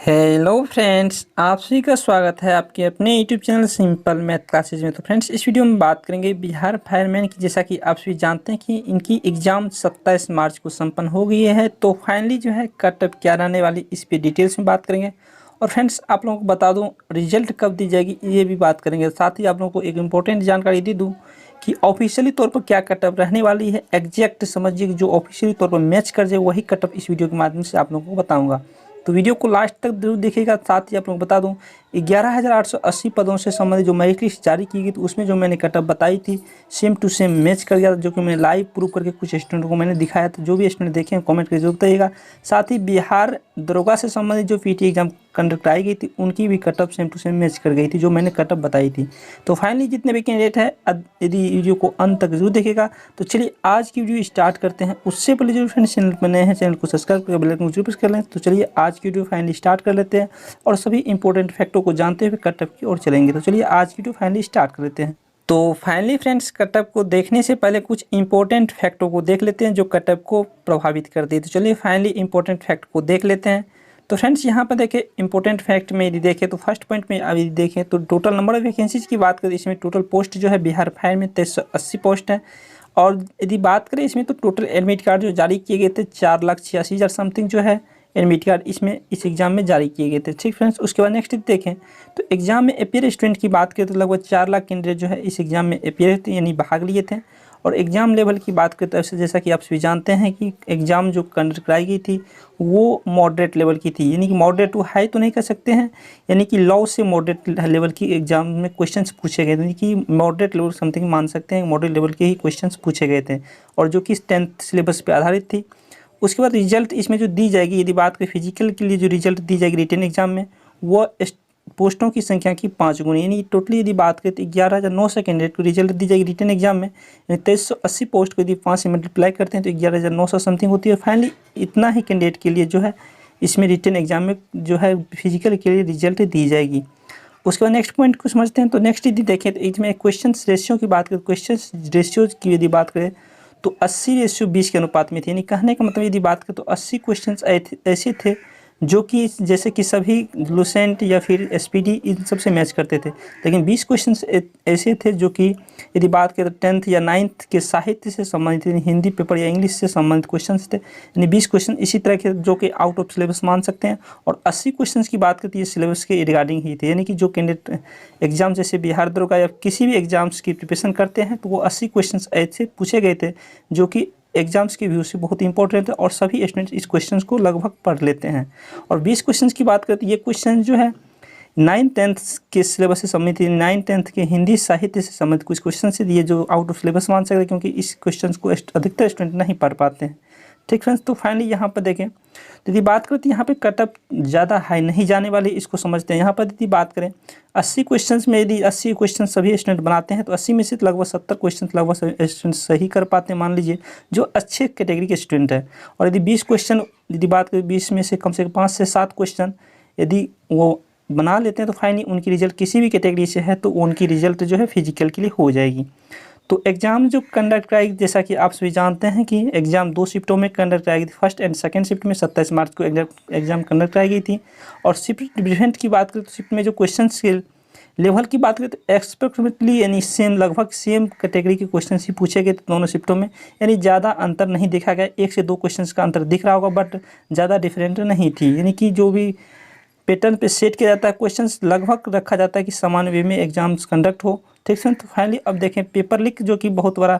Hello friends, आप सभी का स्वागत है आपके अपने YouTube channel simple math classes में। तो फ्रेंड्स, इस वीडियो में बात करेंगे बिहार फायरमैन की। जैसा कि आप सभी जानते हैं कि इनकी एग्ज़ाम 27 मार्च को संपन्न हो गई है। तो फाइनली जो है कट ऑफ क्या रहने वाली, इस पे डिटेल्स में बात करेंगे। और फ्रेंड्स, आप लोगों को बता दूँ रिजल्ट कब दी जाएगी, ये भी बात करेंगे। साथ ही आप लोगों को एक इम्पोर्टेंट जानकारी दे दूँ कि ऑफिशियली तौर पर क्या कट ऑफ रहने वाली है। एग्जैक्ट समझिए कि जो ऑफिशियली तौर पर मैच कर जाए वही कट ऑफ इस वीडियो के माध्यम से आप लोगों को बताऊंगा। तो वीडियो को लास्ट तक जरूर देखिएगा। साथ ही आप लोग बता दूं 11,880 पदों से संबंधित जो मेरिट लिस्ट जारी की गई थी उसमें जो मैंने कट ऑफ बताई थी सेम टू सेम मैच कर गया था, जो कि मैंने लाइव प्रूव करके कुछ स्टूडेंट को मैंने दिखाया था। जो भी स्टूडेंट देखें कमेंट करके जरूर बताइएगा। साथ ही बिहार दरोगा से संबंधित जो पीटी एग्जाम कंडक्ट आई गई थी उनकी भी cut off same to same match कर गई थी, जो मैंने कट ऑफ बताई थी। तो फाइनली जितने भी कैंडिडेट है, यदि वीडियो को अंत तक जरूर देखेगा। तो चलिए आज की वीडियो स्टार्ट करते हैं। उससे पहले जो फ्रेंड्स चैनल पर नए हैं, चैनल को सब्सक्राइब करके बेल आइकन जरूर प्रेस कर लें। तो चलिए आज की वीडियो फाइनली स्टार्ट कर लेते हैं और सभी इंपॉर्टेंट फैक्टों को जानते हुए कट ऑफ की ओर चलेंगे। तो चलिए आज की वीडियो फाइनली स्टार्ट कर लेते हैं। तो फाइनली फ्रेंड्स, कट ऑफ को देखने से पहले कुछ इंपॉर्टेंट फैक्टों को देख लेते हैं जो कट ऑफ को प्रभावित करती है। तो चलिए फाइनली इंपॉर्टेंट फैक्ट को देख लेते हैं। तो फ्रेंड्स, यहाँ पर देखें इंपॉर्टेंट फैक्ट में यदि देखें तो फर्स्ट पॉइंट में अभी देखें तो टोटल नंबर ऑफ वैकेंसीज की बात करें, इसमें टोटल पोस्ट जो है बिहार फायर में 2380 पोस्ट है। और यदि बात करें इसमें तो टोटल एडमिट कार्ड जो जारी किए गए थे 4,86,000 समथिंग जो है एडमिट कार्ड इसमें इस एग्ज़ाम में जारी किए गए थे। ठीक फ्रेंड्स, उसके बाद नेक्स्ट देखें तो एग्ज़ाम में अपियर स्टूडेंट की बात करें तो लगभग 4 लाख कैंडिडेट जो है इस एग्ज़ाम में अपियर थे, यानी भाग लिए थे। और एग्ज़ाम लेवल की बात करें तो जैसा कि आप सभी जानते हैं कि एग्ज़ाम जो कंडक्ट कराई गई थी वो मॉडरेट लेवल की थी, यानी कि मॉडरेट टू हाई तो नहीं कर सकते हैं, यानी कि लो से मॉडरेट लेवल की एग्ज़ाम में क्वेश्चंस पूछे गए थे, यानी कि मॉडरेट लेवल समथिंग मान सकते हैं, मॉडरेट लेवल के ही क्वेश्चंस पूछे गए थे और जो कि 10th सिलेबस पे आधारित थी। उसके बाद रिजल्ट इसमें जो दी जाएगी, यदि बात करें फिजिकल के लिए जो रिजल्ट दी जाएगी रिटन एग्जाम में, वो पोस्टों की संख्या की 5 गुनी, यानी टोटली यदि बात करें तो 11,900 कैंडिडेट को रिजल्ट दी जाएगी रिटन एग्जाम में। यानी 2380 पोस्ट को यदि 5 से मल्टीप्लाई करते हैं तो 11,900 समथिंग होती है। फाइनली इतना ही कैंडिडेट के लिए जो है इसमें रिटन एग्जाम में जो है फिजिकल के लिए रिजल्ट दी जाएगी। उसके बाद नेक्स्ट पॉइंट को समझते हैं। तो नेक्स्ट यदि देखें तो इसमें क्वेश्चन रेशियो की बात करें, क्वेश्चन रेशियो की यदि बात करें तो 80:20 के अनुपात में थे, यानी कहने का मतलब यदि बात करें तो 80 क्वेश्चंस ऐसे थे जो कि जैसे कि सभी लुसेंट या फिर एसपीडी इन सब से मैच करते थे। लेकिन 20 क्वेश्चंस ऐसे थे जो कि यदि बात करें तो 10th या 9th के साहित्य से संबंधित, यानी हिंदी पेपर या इंग्लिश से संबंधित क्वेश्चंस थे। यानी 20 क्वेश्चन इसी तरह के जो कि आउट ऑफ सिलेबस मान सकते हैं। और 80 क्वेश्चंस की बात करती है सिलेबस के रिगार्डिंग ही थे, यानी कि जो कैंडिडेट एग्जाम जैसे बिहार दरोगा या किसी भी एग्जाम्स की प्रिपरेशन करते हैं तो वो 80 क्वेश्चन ऐसे पूछे गए थे जो कि एग्जाम्स के व्यू से बहुत इंपॉर्टेंट है और सभी स्टूडेंट्स इस क्वेश्चंस को लगभग पढ़ लेते हैं। और 20 क्वेश्चंस की बात करते हैं, ये क्वेश्चन जो है 9th-10th के सिलेबस से संबंधित, 9th-10th के हिंदी साहित्य से संबंधित कुछ क्वेश्चन से दिए जो आउट ऑफ सिलेबस मान सकते हैं, क्योंकि इस क्वेश्चन को अधिकतर स्टूडेंट नहीं पढ़ पाते हैं। ठीक फ्रेंड्स, तो फाइनली यहाँ पर देखें तो यदि बात करें तो यहाँ पे कटअप ज़्यादा हाई नहीं जाने वाली, इसको समझते हैं। यहाँ पर यदि बात करें 80 क्वेश्चंस में यदि 80 क्वेश्चन सभी स्टूडेंट बनाते हैं तो 80 में से लगभग 70 क्वेश्चन लगभग सभी स्टूडेंट सही कर पाते हैं, मान लीजिए, जो अच्छे कैटेगरी के स्टूडेंट है। और यदि 20 क्वेश्चन यदि बात करें 20 में से कम 5 से 7 क्वेश्चन यदि वो बना लेते हैं तो फाइनली उनकी रिजल्ट किसी भी कैटेगरी से है तो उनकी रिजल्ट जो है फिजिकल के लिए हो जाएगी। तो एग्ज़ाम जो कंडक्ट कराएगी, जैसा कि आप सभी जानते हैं कि एग्ज़ाम 2 शिफ्टों में कंडक्ट कराई गई थी। फर्स्ट एंड सेकंड शिफ्ट में 27 मार्च को एग्ज़ाम कंडक्ट कराई गई थी। और शिफ्ट डिफरेंट की बात करें तो शिफ्ट में जो क्वेश्चन के लेवल की बात करें तो एक्सपेक्टली यानी सेम, लगभग सेम कैटेगरी के क्वेश्चन ही पूछे गए थे दोनों शिफ्टों में, यानी ज़्यादा अंतर नहीं देखा गया। 1 से 2 क्वेश्चन का अंतर दिख रहा होगा बट ज़्यादा डिफरेंट नहीं थी, यानी कि जो भी पैटर्न पे सेट किया जाता है क्वेश्चंस लगभग रखा जाता है कि समान वे में एग्जाम्स कंडक्ट हो। ठीक है, तो फाइनली अब देखें पेपर लीक जो कि बहुत बड़ा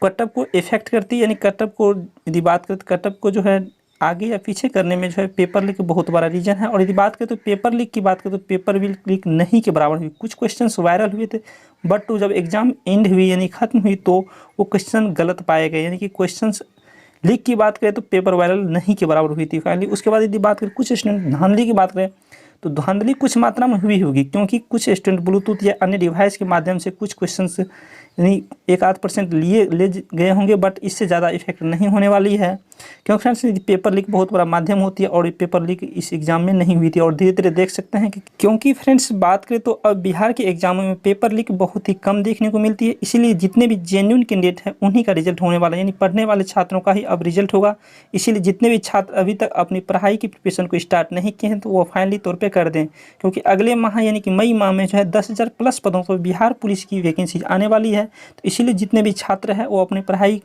कटअप को इफेक्ट करती है, यानी कटअप को यदि बात करें तो कटअप को जो है आगे या पीछे करने में जो है पेपर लीक बहुत बड़ा रीजन है। और यदि बात करें तो पेपर लीक की बात करें तो पेपर लीक नहीं के बराबर हुई। कुछ क्वेश्चंस वायरल हुए थे बट जब एग्जाम एंड हुई यानी खत्म हुई तो वो क्वेश्चन गलत पाए गए, यानी कि क्वेश्चंस लीक की बात करें तो पेपर वायरल नहीं के बराबर हुई थी फाइनली। उसके बाद यदि बात करें कुछ स्टूडेंट धांधली की बात करें तो धांधली कुछ मात्रा में हुई होगी, क्योंकि कुछ स्टूडेंट ब्लूटूथ या अन्य डिवाइस के माध्यम से कुछ क्वेश्चंस यानी 1-8% ले गए होंगे, बट इससे ज़्यादा इफेक्ट नहीं होने वाली है, क्योंकि फ्रेंड्स पेपर लीक बहुत बड़ा माध्यम होती है और ये पेपर लीक इस एग्ज़ाम में नहीं हुई थी। और धीरे धीरे देख सकते हैं कि क्योंकि फ्रेंड्स बात करें तो अब बिहार के एग्जामों में पेपर लीक बहुत ही कम देखने को मिलती है, इसीलिए जितने भी जेन्युइन कैंडिडेट हैं उन्हीं का रिजल्ट होने वाला है, यानी पढ़ने वाले छात्रों का ही अब रिजल्ट होगा। इसीलिए जितने भी छात्र अभी तक अपनी पढ़ाई की प्रिपरेशन को स्टार्ट नहीं किए हैं तो वो फाइनली तौर पर कर दें, क्योंकि अगले माह यानी कि मई माह में जो है 10,000 प्लस पदों पर बिहार पुलिस की वैकेंसी आने वाली है। तो इसीलिए जितने भी छात्र हैं वो अपनी पढ़ाई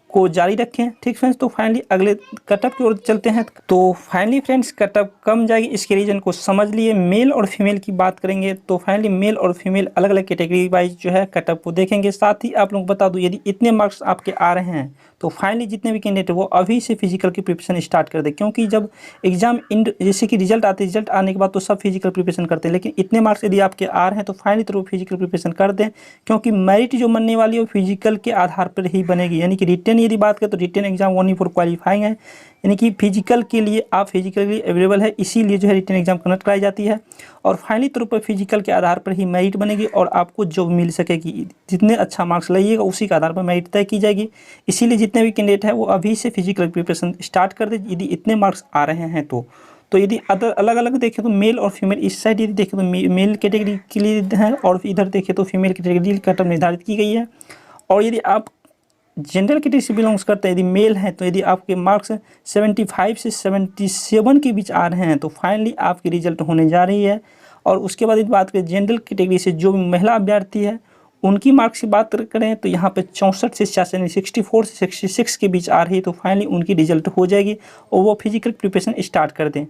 को जारी रखें। ठीक फ्रेंड्स, तो फाइनली अगले कटअप की ओर चलते हैं। तो फाइनली फ्रेंड्स कटअप कम जाएगी, इसके रीजन को समझ लिए। मेल और फीमेल की बात करेंगे तो फाइनली मेल और फीमेल अलग अलग कैटेगरी वाइज जो है कटअप को देखेंगे। साथ ही आप लोगों को बता दूं, यदि इतने मार्क्स आपके आ रहे हैं तो फाइनली जितने भी कैंडिडेट वो अभी से फिजिकल की प्रिपरेशन स्टार्ट कर दे, क्योंकि जब एग्जाम जैसे कि रिजल्ट आते हैं, रिजल्ट आने के बाद तो सब फिजिकल प्रिपरेशन करते हैं, लेकिन इतने मार्क्स यदि आपके आ रहे हैं तो फाइनली तो फिजिकल प्रिपरेशन कर दें, क्योंकि मेरिट जो बनने वाली है वो फिजिकल के आधार पर ही बनेगी। यानी कि रिटन यदि बात करें तो written exam only for qualifying है, यानी कि फिजिकल के लिए आप फिजिकली अवेलेबल है, इसीलिए जो है रिटन एग्जाम कंडक्ट कराई जाती है। और फाइनली तौर पर फिजिकल के आधार पर ही मेरिट बनेगी और आपको जॉब मिल सकेगी। जितने अच्छा मार्क्स लाइएगा उसी के आधार पर मेरिट तय की जाएगी। इसीलिए जितने भी कैंडिडेट है वो अभी से फिजिकल प्रिपरेशन स्टार्ट कर दे, यदि इतने मार्क्स आ रहे हैं तो यदि अदर अलग अलग देखें तो मेल और फीमेल इस साइड यदि देखें तो मेल कैटेगरी के लिए है और इधर देखें तो फीमेल कैटेगरी कटअप निर्धारित की गई है। और यदि आप जनरल कैटेगरी से बिलोंग्स करते हैं, यदि मेल हैं, तो यदि आपके मार्क्स 75 से 77 के बीच आ रहे हैं तो फाइनली आपकी रिजल्ट होने जा रही है। और उसके बाद यदि बात करें जनरल कैटेगरी से जो महिला अभ्यर्थी है उनकी मार्क्स की बात करें तो यहाँ पे 64 से 66 64 से 66 के बीच आ रही है, तो फाइनली उनकी रिजल्ट हो जाएगी और वो फिजिकल प्रिपरेशन स्टार्ट कर दें।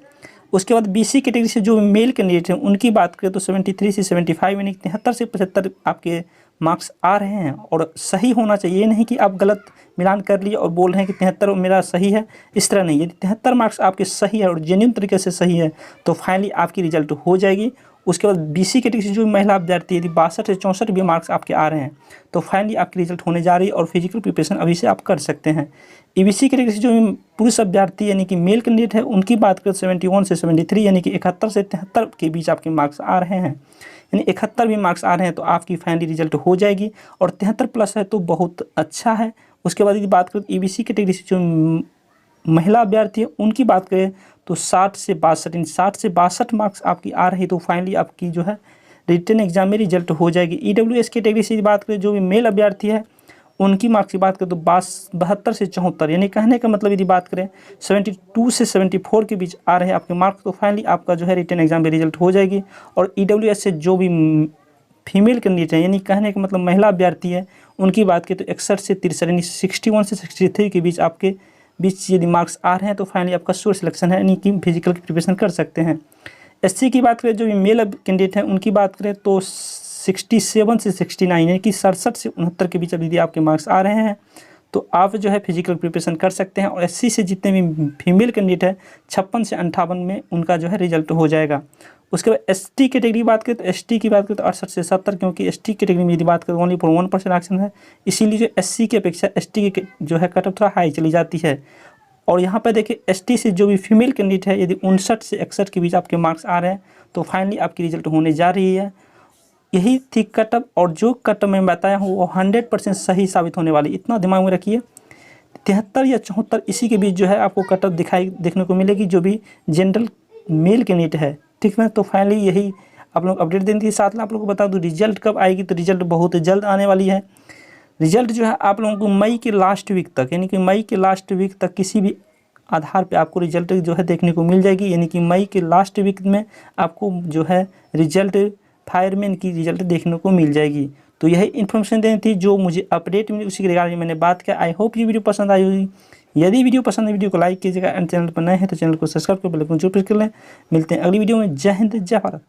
उसके बाद बीसी कैटेगरी से जो मेल कैंडिडेट हैं उनकी बात करें तो 73 से 75 यानी 73 से 75 आपके मार्क्स आ रहे हैं और सही होना चाहिए। ये नहीं कि आप गलत मिलान कर लिए और बोल रहे हैं कि 73 मेरा सही है, इस तरह नहीं। यदि 73 मार्क्स आपके सही है और जेन्युइन तरीके से सही है तो फाइनली आपकी रिजल्ट हो जाएगी। उसके बाद बीसी कैटेगरी से जो महिला अभ्यर्थी यदि 62 से 64 भी मार्क्स आपके आ रहे हैं तो फाइनली आपकी रिजल्ट होने जा रही है और फिजिकल प्रिपरेशन अभी से आप कर सकते हैं। ईबीसी कैटेगरी से जो पुरुष अभ्यर्थी यानी कि मेल कैंडिडेट है उनकी बात करें 71 से 73 यानी कि 71 से 73 के बीच आपके मार्क्स आ रहे हैं, यानी 71 भी मार्क्स आ रहे हैं तो आपकी फाइनली रिजल्ट हो जाएगी और 73 प्लस है तो बहुत अच्छा है। उसके बाद यदि बात करें ईबीसी कैटेगरी से जो महिला अभ्यर्थी है उनकी बात करें तो 60 से 62 मार्क्स आपकी आ रही तो फाइनली आपकी जो है रिटन एग्जाम में रिजल्ट हो जाएगी। ईडब्ल्यूएस कैटेगरी से बात करें जो भी मेल अभ्यर्थी है उनकी मार्क्स की बात करें तो 72 से 74 यानी कहने का मतलब यदि बात करें 72 से 74 के बीच आ रहे हैं आपके मार्क्स तो फाइनली आपका जो है रिटन एग्जाम में रिजल्ट हो जाएगी। और ईडब्ल्यूएस से जो भी फीमेल कैंडिडेट है यानी कहने का मतलब महिला अभ्यर्थी है उनकी बात करें तो 61 से 63 यानी 61 से 63 के बीच आपके यदि मार्क्स आ रहे हैं तो फाइनली आपका श्योर सिलेक्शन है, यानी कि फिजिकल की प्रिपरेशन कर सकते हैं। एससी की बात करें जो भी मेल कैंडिडेट हैं उनकी बात करें तो 67 से 69 यानी कि 67 से 69 के बीच यदि आपके मार्क्स आ रहे हैं तो आप जो है फिजिकल प्रिपरेशन कर सकते हैं। और एससी से जितने भी फीमेल कैंडिडेट है 56 से 58 में उनका जो है रिजल्ट हो जाएगा। उसके बाद एसटी कैटेगरी की बात करें तो एसटी की बात करें तो 68 से 70, क्योंकि एसटी कैटेगरी में यदि बात करें ओनली फॉर 1% आरक्षण है, इसीलिए जो एससी की अपेक्षा एसटी की जो है कटअप थोड़ा हाई चली जाती है। और यहाँ पर देखिए एसटी से जो भी फीमेल कैंडिडेट है यदि 59 से 61 के बीच आपके मार्क्स आ रहे हैं तो फाइनली आपकी रिजल्ट होने जा रही है। यही थी कटअप और जो कटअप मैं बताया हूँ वो 100% सही साबित होने वाली, इतना दिमाग में रखिए। 73 या 74 इसी के बीच जो है आपको कटअप देखने को मिलेगी जो भी जनरल मेल कैंडिडेट है। ठीक है, तो फाइनली यही आप लोग अपडेट देने के साथ में आप लोग को बता दूँ रिजल्ट कब आएगी, तो रिजल्ट बहुत जल्द आने वाली है। रिजल्ट जो है आप लोगों को मई के लास्ट वीक तक यानी कि मई के लास्ट वीक तक किसी भी आधार पे आपको रिजल्ट जो है देखने को मिल जाएगी, यानी कि मई के लास्ट वीक में आपको जो है रिजल्ट फायरमैन की रिजल्ट देखने को मिल जाएगी। तो यही इन्फॉर्मेशन देनी थी जो मुझे अपडेट मिली, उसी के रिगार्डिंग मैंने बात किया। आई होप ये वीडियो पसंद आई होगी। यदि वीडियो पसंद है वीडियो को लाइक कीजिएगा एंड चैनल पर नए हैं तो चैनल को सब्सक्राइब कर बेल आइकन जरूर प्रेस कर लें। मिलते हैं अगली वीडियो में। जय हिंद, जय भारत।